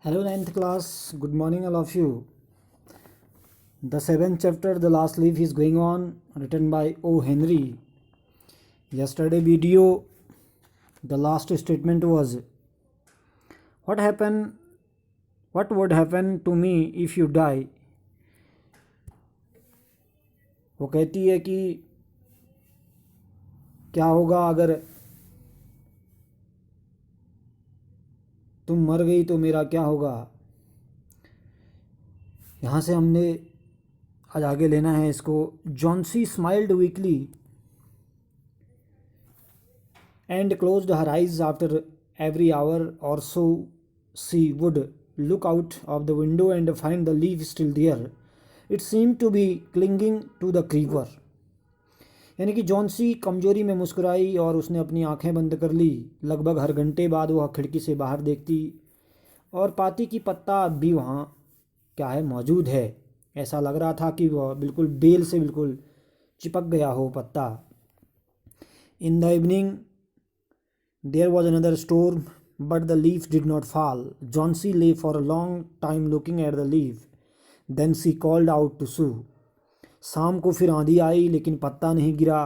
Hello, ninth class. Good morning, all of you. The seventh chapter, The Last Leaf, is going on, written by O. Henry. Yesterday video, the last statement was, What happen? What would happen to me if you die? वो कहती है कि क्या होगा अगर तुम मर गई तो मेरा क्या होगा। यहाँ से हमने आज आगे लेना है इसको। Johnsy smiled weekly and closed her eyes after every hour or so. She would look out of the window and find the leaf still there. It seemed to be clinging to the creeper. यानी कि Johnsy कमजोरी में मुस्कुराई और उसने अपनी आंखें बंद कर ली। लगभग हर घंटे बाद वह खिड़की से बाहर देखती और पाती कि पत्ता अब भी वहाँ क्या है मौजूद है। ऐसा लग रहा था कि वह बिल्कुल बेल से बिल्कुल चिपक गया हो पत्ता। In the evening there was another storm, but the leaf did not fall. Johnsy lay for a long time looking at the leaf. Then she called out to Sue. शाम को फिर आंधी आई लेकिन पत्ता नहीं गिरा।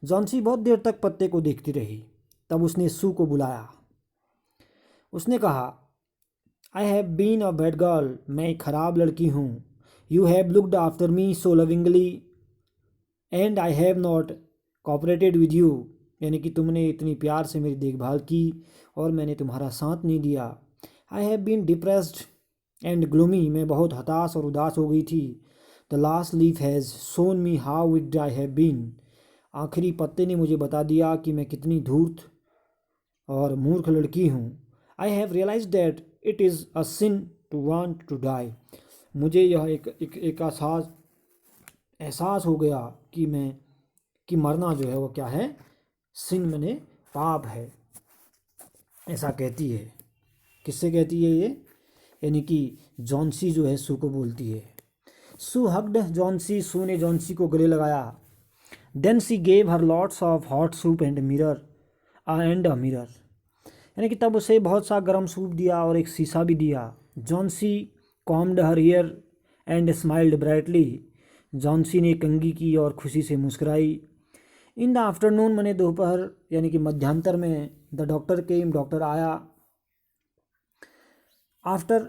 जॉन्सी बहुत देर तक पत्ते को देखती रही। तब उसने सू को बुलाया। उसने कहा, I have been a bad girl, मैं एक खराब लड़की हूँ। You have looked after me so lovingly and I have not cooperated with you. यानी कि तुमने इतनी प्यार से मेरी देखभाल की और मैंने तुम्हारा साथ नहीं दिया। I have been depressed and gloomy, मैं बहुत हताश और उदास हो गई थी। The last leaf has shown me how wicked I have been, आखिरी पत्ते ने मुझे बता दिया कि मैं कितनी धूर्त और मूर्ख लड़की हूँ। I have realise that it is a sin to want to die, मुझे यह एक एहसास हो गया कि मरना जो है वो क्या है, सिन मने पाप है। ऐसा कहती है। किससे कहती है ये? यानी कि जॉन्सी जो है सू को बोलती है। सू हग्ड जॉन्सी, सू ने जॉन्सी को गले लगाया। Then she gave her lots of hot soup and a mirror, यानी कि तब उसे बहुत सा गर्म सूप दिया और एक शीशा भी दिया। Johnsy combed her hair and smiled brightly, Johnsy ने कंघी की और खुशी से मुस्कुराई। इन द आफ्टरनून मैंने दोपहर यानी कि मध्यांतर में द डॉक्टर केम, डॉक्टर आया। After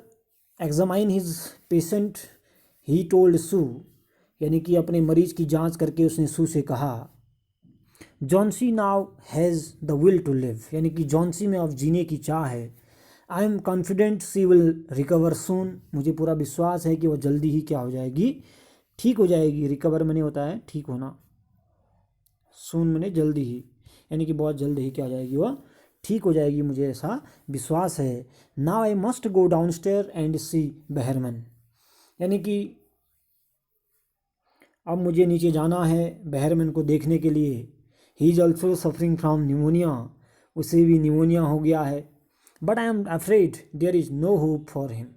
examine his patient he told Sue, यानी कि अपने मरीज की जांच करके उसने सू से कहा, Johnsy now has the will to live, यानी कि जॉन्सी में अब जीने की चाह है। I am confident she will recover soon, मुझे पूरा विश्वास है कि वह जल्दी ही क्या हो जाएगी, ठीक हो जाएगी। रिकवर मैंने होता है ठीक होना, सून मैंने जल्दी ही, यानी कि बहुत जल्द ही क्या हो जाएगी, वह ठीक हो जाएगी, मुझे ऐसा विश्वास है। Now I must go down stair and see Behrman, यानी कि अब मुझे नीचे जाना है बहरमन को देखने के लिए। He is also suffering from pneumonia, उसे भी न्यूमोनिया हो गया है। But I am afraid there is no hope for him,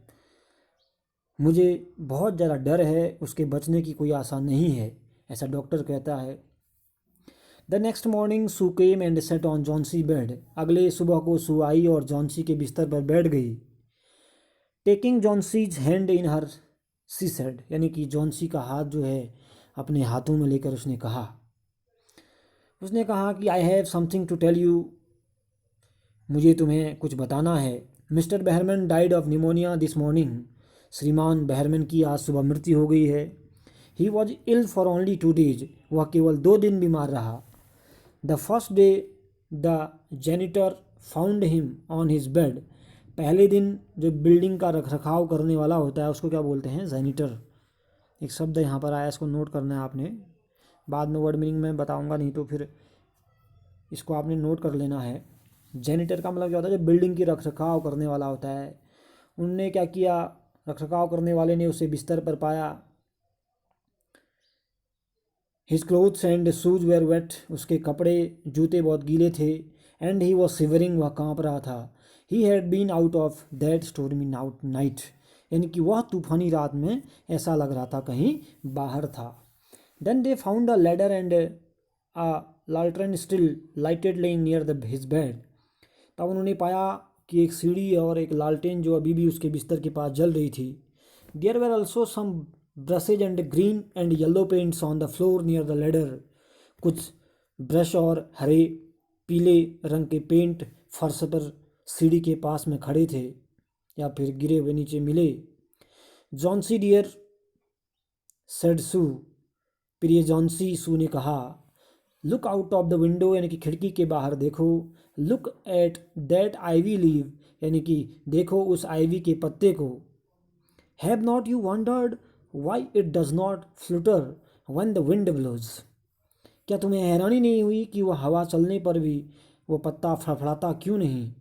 मुझे बहुत ज़्यादा डर है, उसके बचने की कोई आशा नहीं है, ऐसा डॉक्टर कहता है। The next morning Sue came and sat on Johnsy bed, अगले सुबह को सू आई और जॉन्सी के बिस्तर पर बैठ गई। Taking Johnsy's hand in her she said, यानी कि जॉन्सी का हाथ जो है अपने हाथों में लेकर उसने कहा कि I have something to tell you, मुझे तुम्हें कुछ बताना है। Mister Behrman died of pneumonia this morning, श्रीमान बहरमन की आज सुबह मृत्यु हो गई है। He was ill for only 2 days, वह केवल 2 दिन बीमार रहा। The first day the janitor found him on his bed, पहले दिन जो बिल्डिंग का रख रखाव करने वाला होता है उसको क्या बोलते हैं, जेनिटर। एक शब्द यहाँ पर आया, इसको नोट करना है आपने, बाद में वर्ड मीनिंग में बताऊँगा, नहीं तो फिर इसको आपने नोट कर लेना है। जेनिटर का मतलब क्या होता है, जो बिल्डिंग की रख रखाव करने वाला होता है। उनने क्या किया, रख रखाव करने वाले ने उसे बिस्तर पर पाया। His clothes and shoes were wet, उसके कपड़े जूते बहुत गीले थे। एंड ही वॉज शिवरिंग, वह काँप रहा था। He had been out of that stormy night, यानी कि वह तूफानी रात में ऐसा लग रहा था कहीं बाहर था। Then they found a ladder and a lantern still lighted lying near the his bed, तब उन्होंने पाया कि एक सीढ़ी और एक लालटेन जो अभी भी उसके बिस्तर के पास जल रही थी। There were also some brushes and green and yellow paints on the floor near the ladder. कुछ ब्रश और हरे पीले रंग के पेंट फर्श पर सीढ़ी के पास में खड़े थे या फिर गिरे हुए नीचे मिले। जॉन्सी डियर सेड सू, प्रिय जॉन्सी, सू ने कहा। Look out of the window, यानी कि खिड़की के बाहर देखो। Look at that ivy leave, यानी कि देखो उस आईवी के पत्ते को। Have not you wondered why it does not flutter when the wind blows, क्या तुम्हें हैरानी नहीं हुई कि वह हवा चलने पर भी वो पत्ता फड़फड़ाता क्यों नहीं।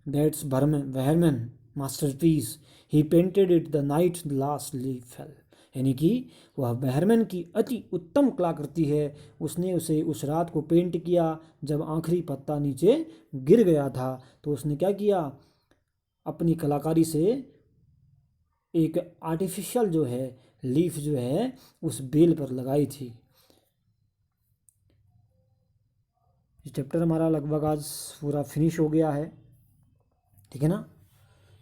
That's Behrman masterpiece, he painted it the night the last leaf fell, यानी कि वह बहरमैन की अति उत्तम कलाकृति है। उसने उसे उस रात को पेंट किया जब आखिरी पत्ता नीचे गिर गया था। तो उसने क्या किया, अपनी कलाकारी से एक आर्टिफिशियल जो है लीफ जो है उस बेल पर लगाई थी। ये चैप्टर हमारा लगभग आज पूरा फिनिश हो गया है, ठीक है ना।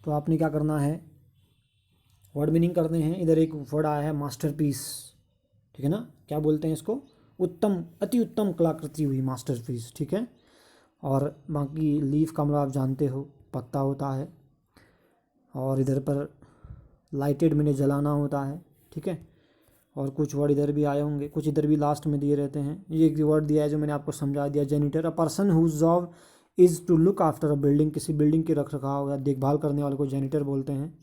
तो आपने क्या करना है, वर्ड मीनिंग करने हैं। इधर एक वर्ड आया है मास्टरपीस, ठीक है ना, क्या बोलते हैं इसको, उत्तम, अति उत्तम कलाकृति हुई, मास्टरपीस, ठीक है। और बाकी लीफ का मतलब आप जानते हो पत्ता होता है, और इधर पर लाइटेड मैंने जलाना होता है, ठीक है। और कुछ वर्ड इधर भी आए होंगे, कुछ इधर भी लास्ट में दिए रहते हैं। ये एक वर्ड दिया है जो मैंने आपको समझा दिया, janitor, a person whose job is to look after a building, किसी बिल्डिंग के रख रखाव या देखभाल करने वाले को जेनिटर बोलते हैं।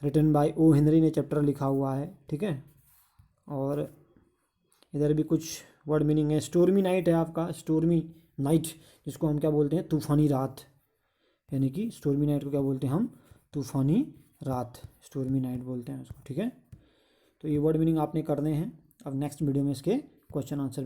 रिटन बाय ओ हेनरी ने चैप्टर लिखा हुआ है, ठीक है। और इधर भी कुछ वर्ड मीनिंग है। स्टोर्मी नाइट है आपका, स्टोर्मी नाइट जिसको हम क्या बोलते हैं, तूफ़ानी रात, यानी कि स्टोर्मी नाइट को क्या बोलते हैं हम, तूफ़ानी रात, स्टोर्मी नाइट बोलते हैं उसको, ठीक है। तो ये वर्ड मीनिंग आपने करने हैं। अब नेक्स्ट वीडियो में इसके क्वेश्चन आंसर